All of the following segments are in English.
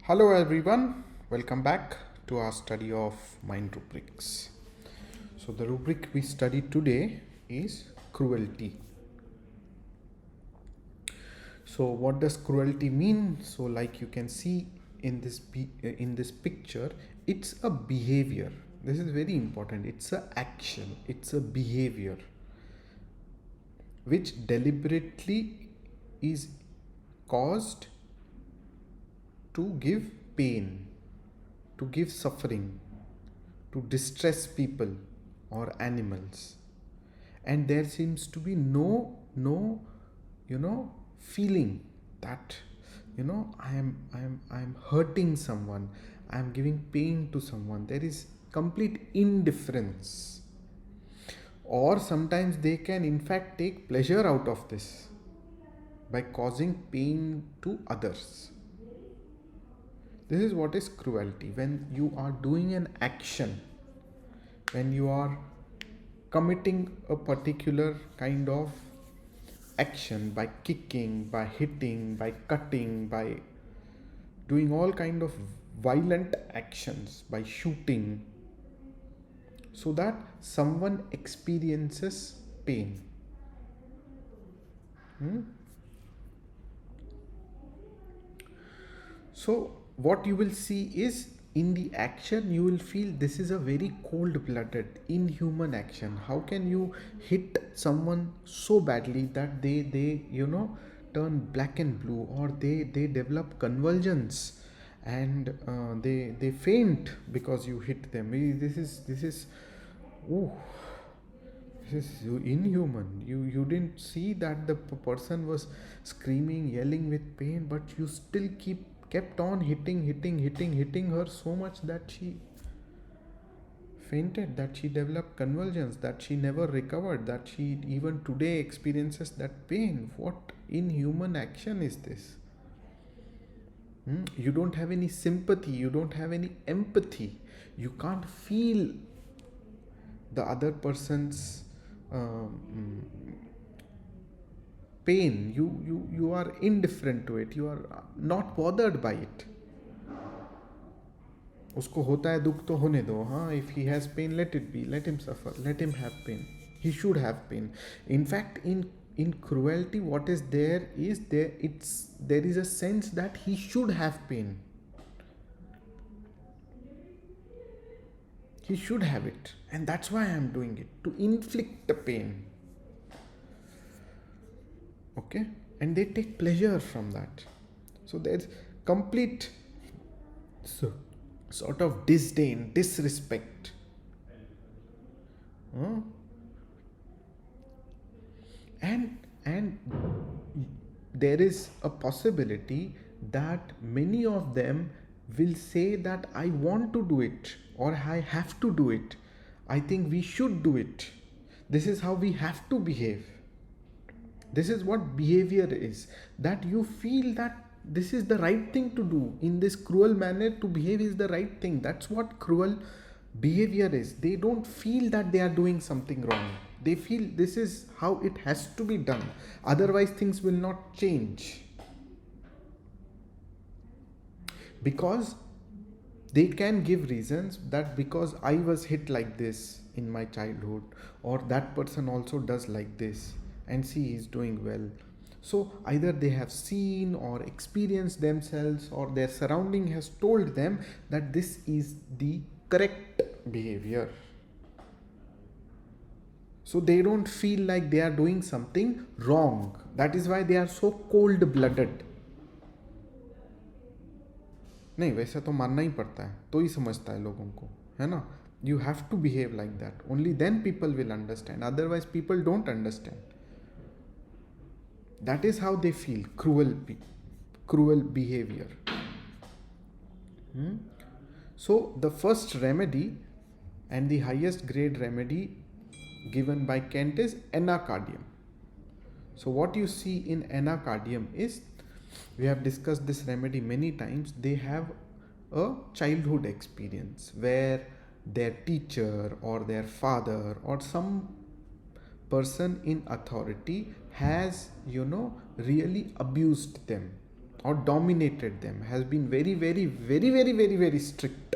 Hello everyone, welcome back to our study of mind rubrics. So the rubric we study today is cruelty. So what does cruelty mean? So like you can see in this picture, it's a behavior. This is very important. It's a action, it's a behavior which deliberately is caused to give pain, to give suffering, to distress people or animals. And there seems to be no feeling that I am hurting someone, I am giving pain to someone. There is complete indifference. Or sometimes they can in fact take pleasure out of this by causing pain to others. This is what is cruelty. When you are doing an action, when you are committing a particular kind of action by kicking, by hitting, by cutting, by doing all kind of violent actions, by shooting, so that someone experiences pain. So what you will see is, in the action you will feel this is a very cold-blooded, inhuman action. How can you hit someone so badly that they turn black and blue, or they develop convulsions, and they faint because you hit them. This is ooh, this is inhuman. You didn't see that the person was screaming, yelling with pain, but you still kept on hitting her so much that she fainted, that she developed convulsions, that she never recovered, that she even today experiences that pain. What inhuman action is this? You don't have any sympathy, you don't have any empathy, you can't feel the other person's pain. You are indifferent to it, you are not bothered by it. उसको होता है दुख तो होने दो. हाँ, if he has pain, let it be, let him suffer, let him have pain. He should have pain. In fact, in cruelty, what is there is there is a sense that he should have pain. He should have it, and that's why I am doing it, to inflict the pain. Okay, and they take pleasure from that. So there's complete sort of disdain, disrespect. And there is a possibility that many of them will say that I want to do it, or I have to do it, I think we should do it, this is how we have to behave. This is what behavior is, that you feel that this is the right thing to do. In this cruel manner to behave is the right thing. That's what cruel behavior is. They don't feel that they are doing something wrong. They feel this is how it has to be done. Otherwise things will not change. Because they can give reasons that because I was hit like this in my childhood, or that person also does like this, and see, he's doing well. So either they have seen or experienced themselves, or their surrounding has told them that this is the correct behavior. So they don't feel like they are doing something wrong. That is why they are so cold-blooded. नहीं, वैसे तो मानना ही पड़ता है, तो ही समझता है लोगों को, है ना? You have to behave like that. Only then people will understand. Otherwise people don't understand. That is how they feel cruel behavior. So the first remedy, and the highest grade remedy given by Kent, is Anacardium. So what you see in Anacardium is, we have discussed this remedy many times. They have a childhood experience where their teacher or their father or some person in authority has really abused them, or dominated them, has been very, very, very, very, very, very strict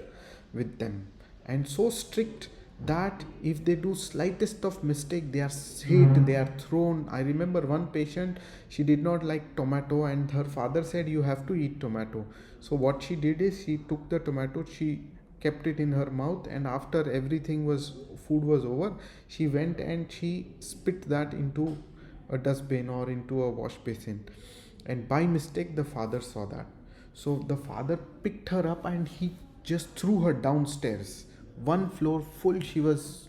with them, and so strict that if they do slightest of mistake, they are hit, they are thrown. I remember one patient, she did not like tomato, and her father said, you have to eat tomato. So what she did is, she took the tomato, she kept it in her mouth, and after everything was food was over, she went and she spit that into a dustbin or into a wash basin, and by mistake the father saw that. So the father picked her up and he just threw her downstairs, one floor full. She was,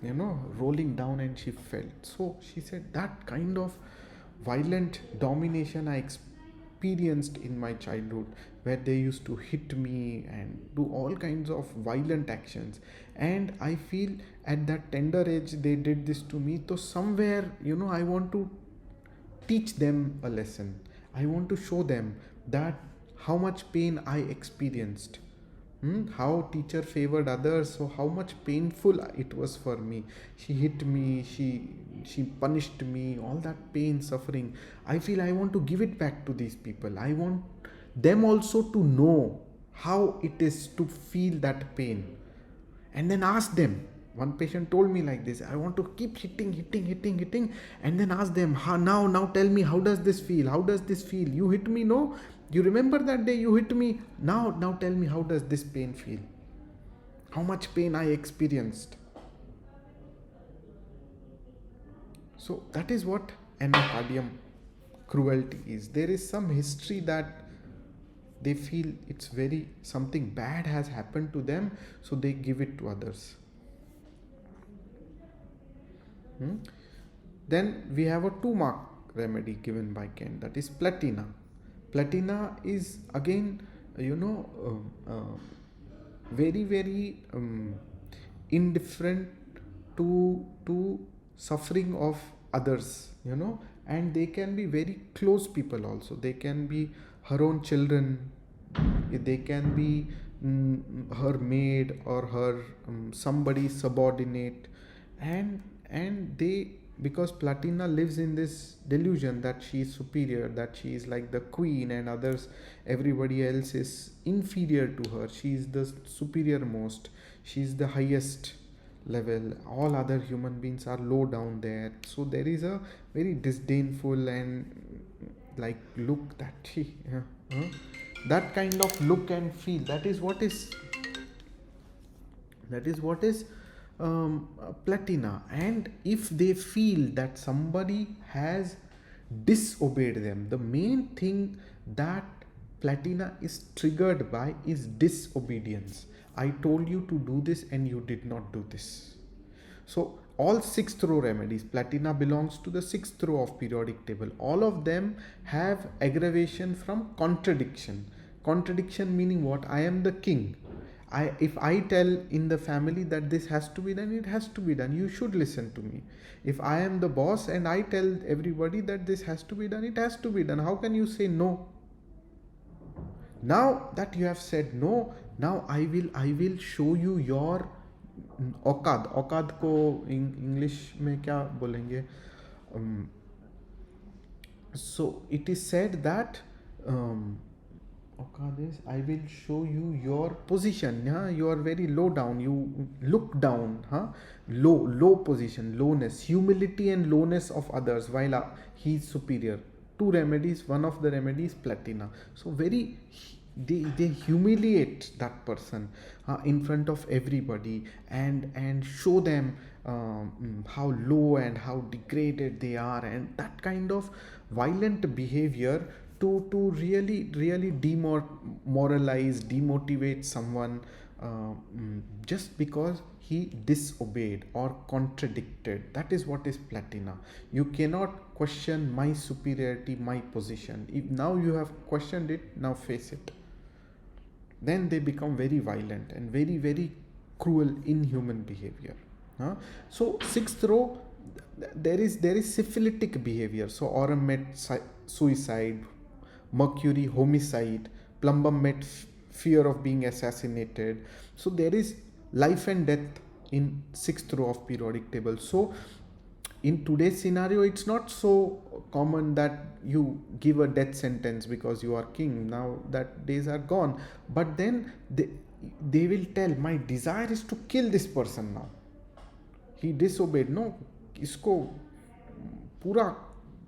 rolling down, and she fell. So she said, that kind of violent domination I experienced in my childhood, where they used to hit me and do all kinds of violent actions, and I feel at that tender age they did this to me. So somewhere, I want to teach them a lesson. I want to show them that how much pain I experienced. How teacher favored others, so how much painful it was for me. She hit me, she punished me, all that pain, suffering. I feel I want to give it back to these people. I want them also to know how it is to feel that pain, and then ask them. One patient told me like this, I want to keep hitting, and then ask them, now tell me, how does this feel? How does this feel? You hit me, no? You remember that day you hit me? Now tell me, how does this pain feel? How much pain I experienced? So that is what Anacardium cruelty is. There is some history that they feel it's very something bad has happened to them, so they give it to others. Then we have a 2-mark remedy given by Kent, that is platina. Platina is again, very, very indifferent to suffering of others, and they can be very close people also. They can be her own children, they can be her maid or her somebody subordinate, and they, because Platina lives in this delusion that she is superior, that she is like the queen, and others, everybody else is inferior to her. She is the superior most, she is the highest level, all other human beings are low down there. So there is a very disdainful and like look that she that kind of look and feel, that is what is platina. And if they feel that somebody has disobeyed them, the main thing that platina is triggered by is disobedience. I told you to do this and you did not do this. So all 6th row remedies, platina belongs to the 6th row of periodic table. All of them have aggravation from contradiction. Contradiction meaning what? I am the king. If I tell in the family that this has to be done, it has to be done. You should listen to me. If I am the boss and I tell everybody that this has to be done, it has to be done. How can you say no? Now that you have said no, now I will show you your औकात. औकात को English में क्या बोलेंगे? So it is said that I will show you your position. You are very low down, you look down, low position, lowness, humility and lowness of others while he is superior. 2 remedies, one of the remedies platina. So very they humiliate that person in front of everybody and show them how low and how degraded they are, and that kind of violent behavior to really demoralize, demotivate someone just because he disobeyed or contradicted. That is what is platina. You cannot question my superiority, my position. If now you have questioned it, now face it. Then they become very violent and very, very cruel, inhuman behavior. So 6th row, there is syphilitic behavior. So aurum met suicide, Mercury homicide, plumbum met fear of being assassinated. So there is life and death in 6th row of periodic table. So in today's scenario, it's not so common that you give a death sentence because you are king. Now that days are gone. But then they will tell, my desire is to kill this person now. He disobeyed. No, इसको पूरा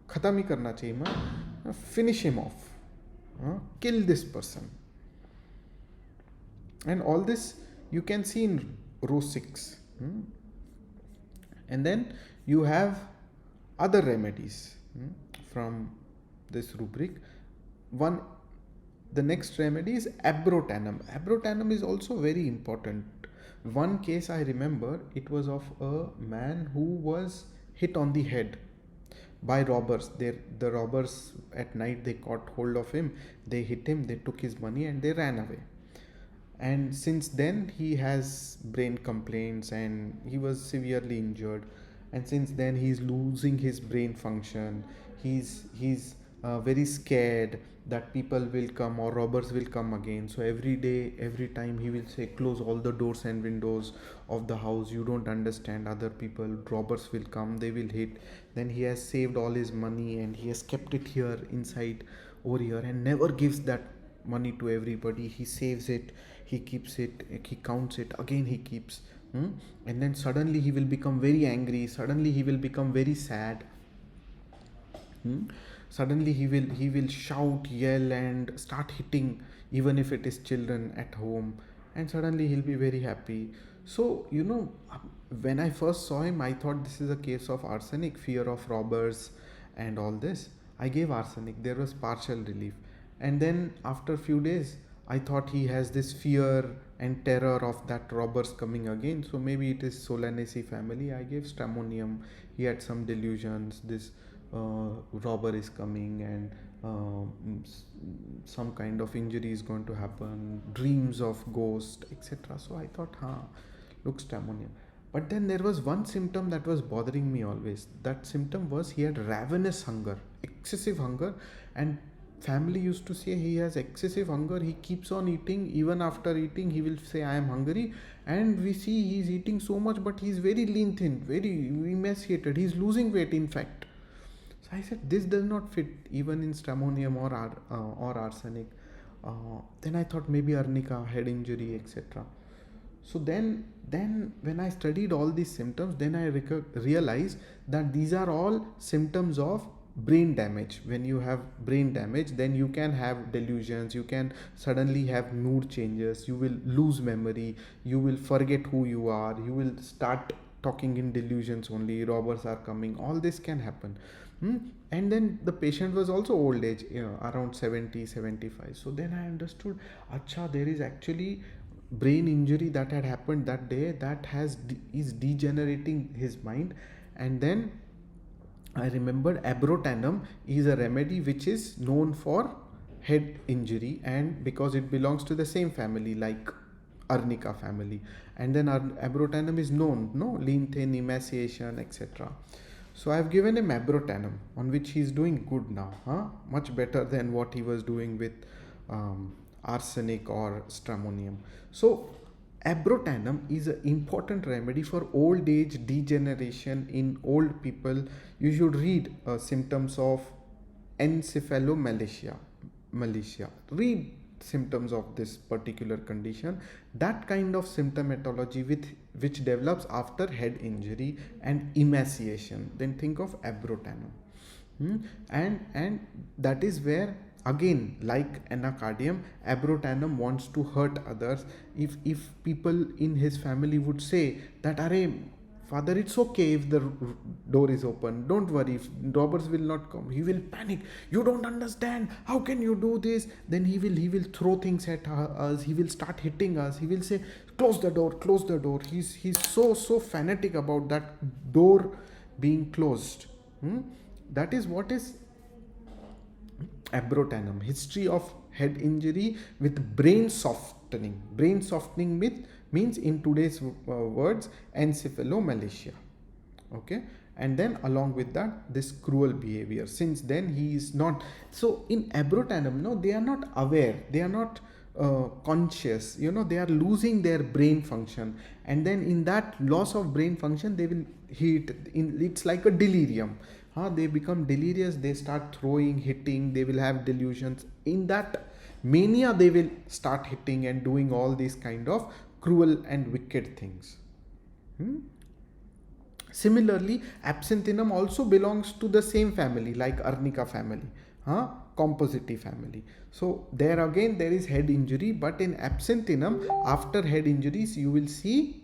खत्म ही करना चाहिए. Finish him off. Kill this person. And all this you can see in row 6. And then you have other remedies from this rubric. The next remedy is Abroanum. Abroanum is also very important. One case I remember, it was of a man who was hit on the head by robbers. The robbers at night, they caught hold of him, they hit him, they took his money and they ran away. And since then he has brain complaints and he was severely injured, and since then he's losing his brain function. He's very scared that people will come or robbers will come again. So every day, every time, he will say, close all the doors and windows of the house. You don't understand, other people, robbers will come, they will hit. Then he has saved all his money and he has kept it here inside over here and never gives that money to everybody. He saves it, he keeps it, he counts it, again he keeps. And then suddenly he will become very angry, suddenly he will become very sad. Suddenly he will shout, yell and start hitting, even if it is children at home, and suddenly he'll be very happy. So when I first saw him, I thought this is a case of arsenic, fear of robbers and all this. I gave arsenic, there was partial relief. And then after a few days, I thought he has this fear and terror of that robbers coming again. So maybe it is Solanaceae family. I gave stramonium. He had some delusions. This robber is coming and some kind of injury is going to happen. Dreams of ghost, etc. So I thought, look, stramonium. But then there was one symptom that was bothering me always. That symptom was he had ravenous hunger, excessive hunger, and family used to say he has excessive hunger. He keeps on eating. Even after eating, he will say, I am hungry. And we see he is eating so much, but he is very lean thin, very emaciated. He is losing weight, in fact. So I said, this does not fit even in stramonium or arsenic. Then I thought maybe arnica, head injury, etc. So then when I studied all these symptoms, then I realized that these are all symptoms of brain damage. When you have brain damage, then you can have delusions, you can suddenly have mood changes, you will lose memory, you will forget who you are, you will start talking in delusions only, robbers are coming, all this can happen. And then the patient was also old age, around 70, 75. So then I understood, there is actually brain injury that had happened that day that is degenerating his mind. And then I remembered Abroanum is a remedy which is known for head injury, and because it belongs to the same family like arnica family. And then Abroanum is known, lean thin, emaciation, etc. So I have given him Abroanum, on which he is doing good now, much better than what he was doing with arsenic or stramonium. So Abroanum is an important remedy for old age degeneration in old people. You should read symptoms of encephalomalacia. Read symptoms of this particular condition. That kind of symptomatology which develops after head injury and emaciation. Then think of Abroanum. And that is where, again, like Anacardium, Abroanum wants to hurt others. If people in his family would say that, father, it's okay if the door is open, don't worry, if robbers will not come, he will panic. You don't understand, how can you do this? Then he will throw things at us, he will start hitting us, he will say, close the door. He's so fanatic about that door being closed. That is what is Abroanum. History of head injury with brain softening. Brain softening means, in today's words, encephalomalacia. Okay, and then along with that, this cruel behavior. Since then he is not. So in Abroanum, they are not aware. They are not conscious, they are losing their brain function, and then in that loss of brain function they will hit in, it's like a delirium. They become delirious, they start throwing, hitting, they will have delusions. In that mania they will start hitting and doing all these kind of cruel and wicked things. Similarly, absinthinum also belongs to the same family like arnica family, composite family. So there again there is head injury, but in absinthinum after head injuries you will see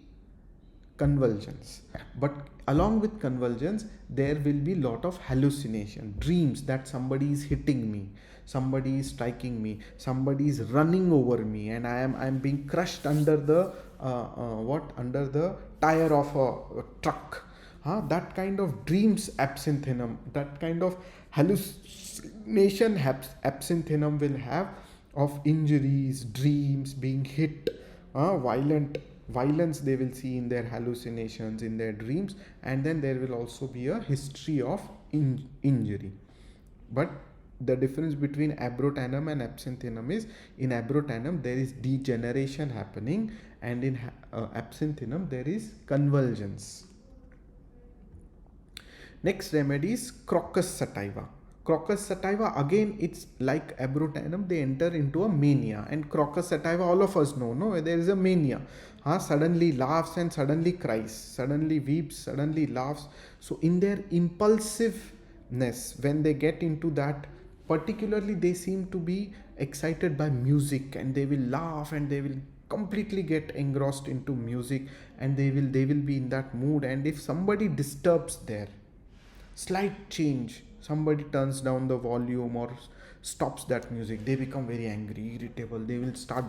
convulsions. But along with convulsions there will be lot of hallucination, dreams that somebody is hitting me, somebody is striking me, somebody is running over me, and I am being crushed under the under the tire of a truck. That kind of dreams absinthinum, that kind of hallucination absinthinum will have, of injuries, dreams, being hit, violence they will see in their hallucinations, in their dreams, and then there will also be a history of injury. But the difference between abrotanum and absinthinum is, in abrotanum there is degeneration happening, and in absinthinum there is convulsions. Next remedy is Crocus sativa. Crocus sativa, again it's like abrotanum, they enter into a mania, and Crocus sativa all of us know, no, there is a mania. Suddenly laughs and suddenly cries, suddenly weeps, suddenly laughs. So in their impulsiveness, when they get into that, particularly they seem to be excited by music, and they will laugh and they will completely get engrossed into music, and they will be in that mood. And if somebody disturbs there, slight change, somebody turns down the volume or stops that music, they become very angry, irritable, they will start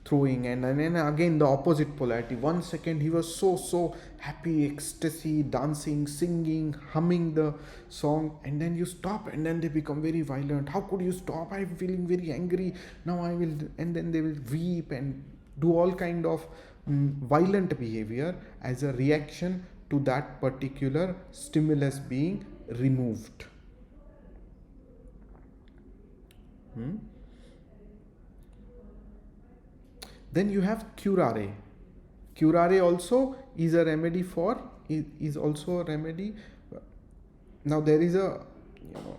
throwing, and then again the opposite polarity. 1 second he was so happy, ecstasy, dancing, singing, humming the song, and then you stop and then they become very violent. How could you stop? I'm feeling very angry now, I will. And then they will weep and do all kind of violent behavior as a reaction to that particular stimulus being removed. Then you have curare. Curare also is a remedy for, is also a remedy. Now there is a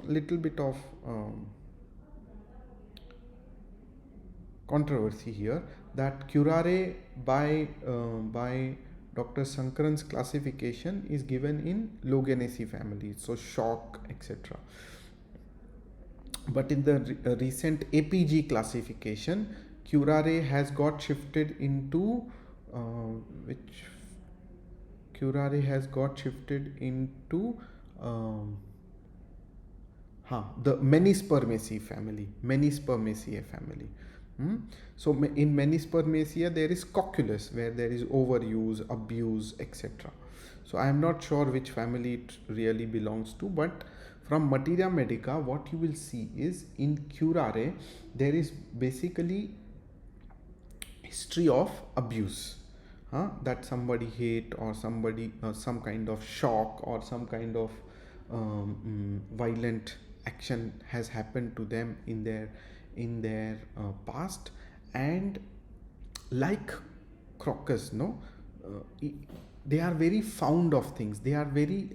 little bit of controversy here, that curare by Dr. Sankaran's classification is given in Logenaceae family, so shock, etc. But in the recent APG classification, curare has got shifted into the Menispermaceae family. So in Menispermaceae there is cocculus, where there is overuse, abuse, etc. So I am not sure which family it really belongs to, but from Materia Medica what you will see is, in curare there is basically history of abuse, that somebody hate, or somebody some kind of shock, or some kind of violent action has happened to them in their past. And like Crocus, they are very fond of things, they are very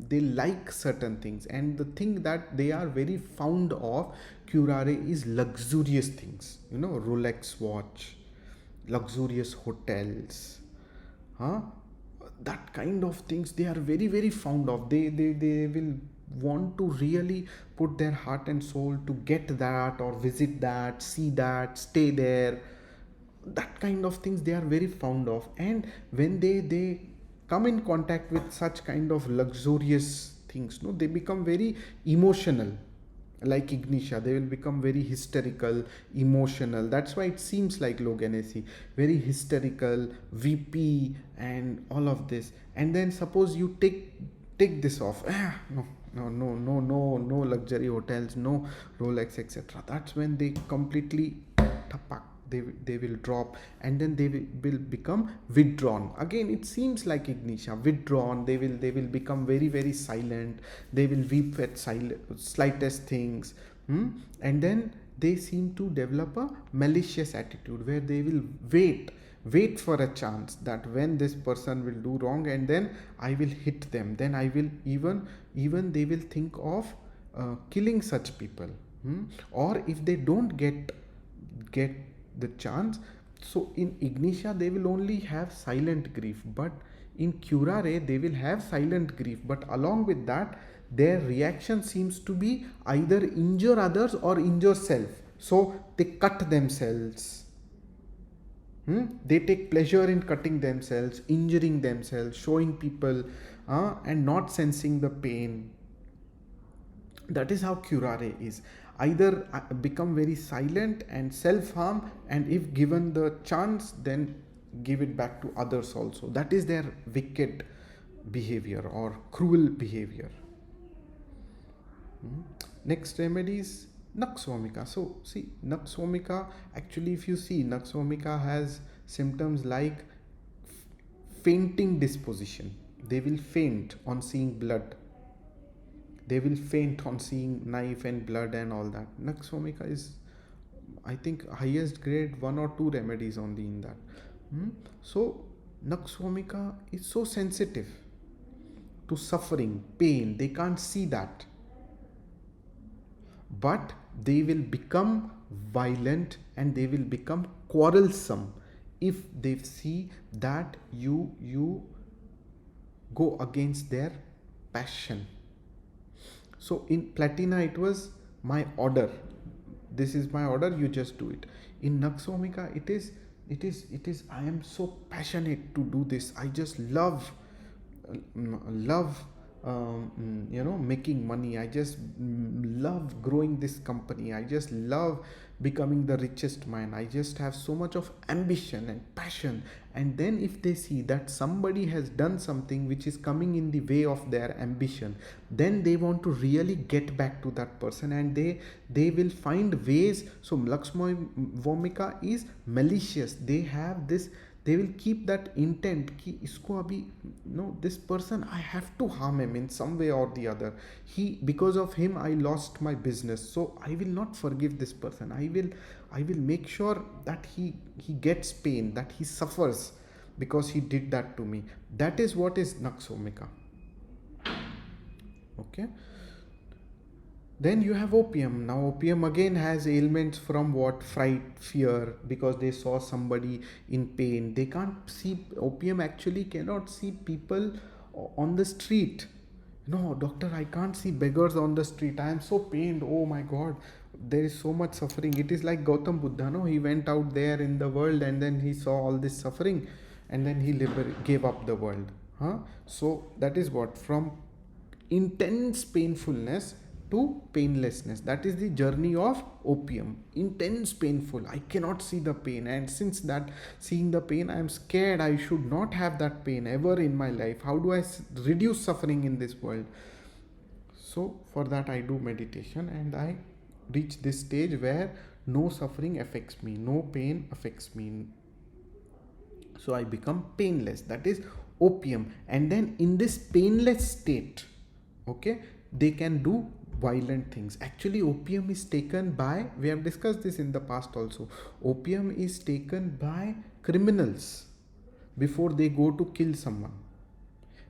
they like certain things, and the thing that they are very fond of, curare, is luxurious things, Rolex watch, luxurious hotels, that kind of things they are very very fond of. They will want to really put their heart and soul to get that, or visit that, see that, stay there. That kind of things they are very fond of. And when they come in contact with such kind of luxurious things, they become very emotional. Like Ignitia, they will become very hysterical, emotional. That's why it seems like Logenaceae, very hysterical, weepy, and all of this. And then suppose you take this off, no luxury hotels, no Rolex, etc. That's when they completely tapak, they will drop, and then they will become withdrawn. Again, it seems like Ignitia, withdrawn. They will become very very silent. They will weep at slightest things, and then they seem to develop a malicious attitude where they will wait for a chance that when this person will do wrong, and then I will hit them, then I will even they will think of killing such people. Or if they don't get the chance, so in ignitia they will only have silent grief, but in curare they will have silent grief, but along with that their reaction seems to be either injure others or injure self. So they cut themselves. They take pleasure in cutting themselves, injuring themselves, showing people, and not sensing the pain. That is how curare is. Either become very silent and self harm, and if given the chance, then give it back to others also. That is their wicked behavior or cruel behavior. Next remedy is Nuxamika. So see, Nuxamika, actually if you see, Nuxamika has symptoms like fainting disposition. They will faint on seeing blood. They will faint on seeing knife and blood and all that. Nuxamika is, I think, highest grade 1 or 2 remedies only in that. So Nuxamika is so sensitive to suffering, pain. They can't see that, but they will become violent and they will become quarrelsome if they see that you go against their passion. So in Platina it was my order, this is my order, you just do it. In Nuxamika it is I am so passionate to do this, I just love making money, I just love growing this company, I just love becoming the richest man, I just have so much of ambition and passion. And then if they see that somebody has done something which is coming in the way of their ambition, then they want to really get back to that person, and they will find ways. So Nuxamika is malicious. They have this, they will keep that intent कि इसको अभी this person I have to harm him in some way or the other. Because of him I lost my business, so I will not forgive this person. I will make sure that he gets pain, that he suffers because he did that to me. That is what is Nuxamika. Okay. Then you have opium. Now opium again has ailments from what? Fright, fear, because they saw somebody in pain. They can't see, opium actually cannot see people on the street. No, doctor, I can't see beggars on the street. I am so pained. Oh my God, there is so much suffering. It is like Gautam Buddha, no? He went out there in the world and then he saw all this suffering and then he gave up the world. So that is what? From intense painfulness to painlessness. That is the journey of opium. Intense painful, I cannot see the pain, and since that seeing the pain I am scared, I should not have that pain ever in my life. How do I reduce suffering in this world? So for that I do meditation and I reach this stage where no suffering affects me, no pain affects me, so I become painless. That is opium. And then in this painless state, okay, they can do violent things. Actually opium is taken by, we have discussed this in the past also, opium is taken by criminals before they go to kill someone,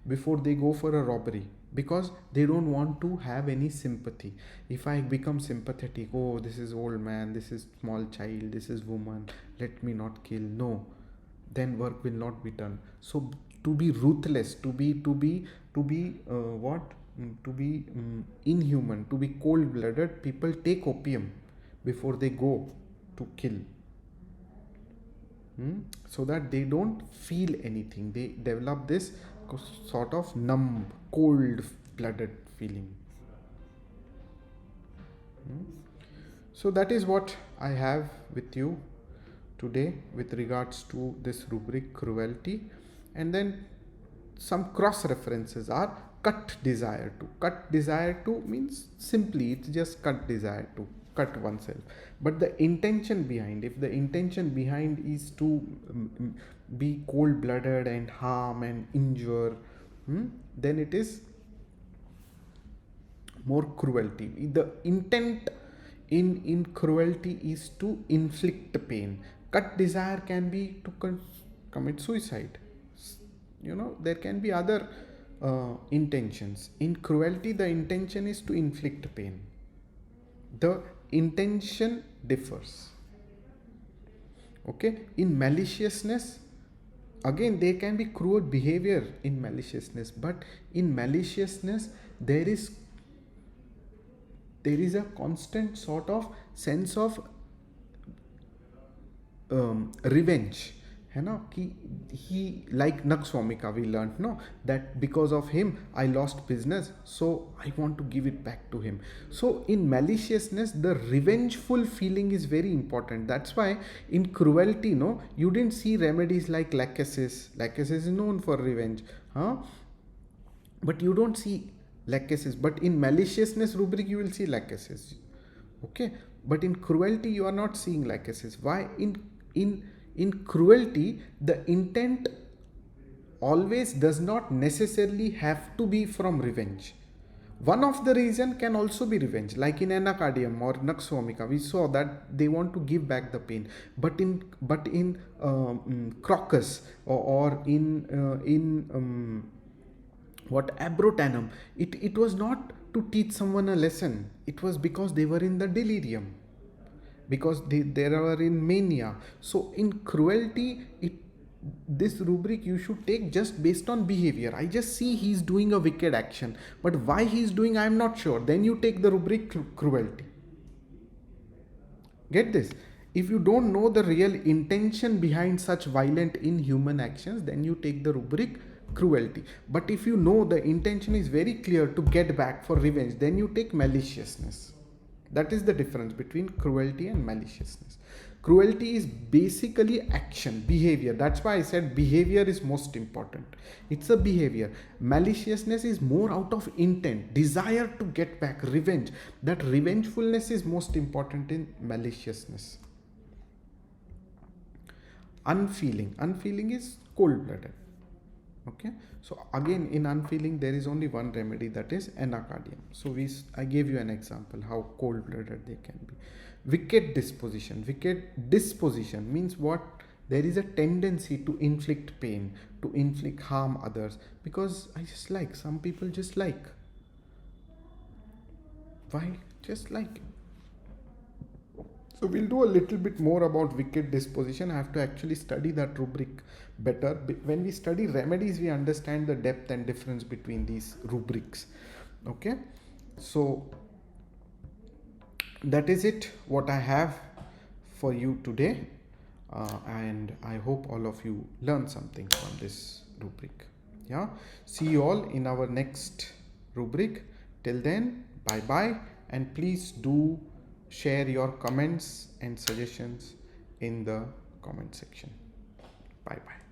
before they go for a robbery, because they don't want to have any sympathy. If I become sympathetic, oh, this is old man, this is small child, this is woman, let me not kill, no, then work will not be done. So to be ruthless, to be inhuman, to be cold-blooded, people take opium before they go to kill, so that they don't feel anything. They develop this sort of numb, cold-blooded feeling. So that is what I have with you today with regards to this rubric, cruelty. And then some cross references are cut desire to. Cut desire to means simply it's just cut desire to, cut oneself. But the intention behind, if the intention behind is to be cold-blooded and harm and injure, then it is more cruelty. The intent in cruelty is to inflict pain. Cut desire can be to commit suicide. There can be other intentions. In cruelty, the intention is to inflict pain. The intention differs. Okay, in maliciousness, again there can be cruel behavior in maliciousness, but in maliciousness there is a constant sort of sense of revenge. He like Nuxamika, we learned that because of him I lost business, so I want to give it back to him. So in maliciousness, the revengeful feeling is very important. That's why in cruelty, you didn't see remedies like lachesis. Lachesis is known for revenge, but you don't see lachesis. But in maliciousness rubric you will see lachesis. Okay, but in cruelty you are not seeing lachesis. Why? In cruelty, the intent always does not necessarily have to be from revenge. One of the reason can also be revenge, like in Anacardium or Nuxamika, we saw that they want to give back the pain. But in Crocus or in Abroanum, it was not to teach someone a lesson. It was because they were in the delirium, because they are in mania. So in cruelty, this rubric you should take just based on behavior. I just see he's doing a wicked action, but why he's doing I am not sure. Then you take the rubric cruelty. Get this? If you don't know the real intention behind such violent inhuman actions, then you take the rubric cruelty. But if you know the intention is very clear to get back for revenge, then you take maliciousness. That is the difference between cruelty and maliciousness. Cruelty is basically action, behavior. That's why I said behavior is most important. It's a behavior. Maliciousness is more out of intent, desire to get back, revenge. That revengefulness is most important in maliciousness. Unfeeling. Unfeeling is cold-blooded. Okay, so again in unfeeling there is only one remedy, that is Anacardium. So I gave you an example how cold-blooded they can be. Wicked disposition. Wicked disposition means what? There is a tendency to inflict pain, to inflict harm others, because I just like, some people just like. Why? Just like. So we'll do a little bit more about wicked disposition. I have to actually study that rubric better. When we study remedies, we understand the depth and difference between these rubrics. Okay, so that is it, what I have for you today, and I hope all of you learn something from this rubric. Yeah, see you all in our next rubric. Till then, bye bye, and please do share your comments and suggestions in the comment section. Bye bye.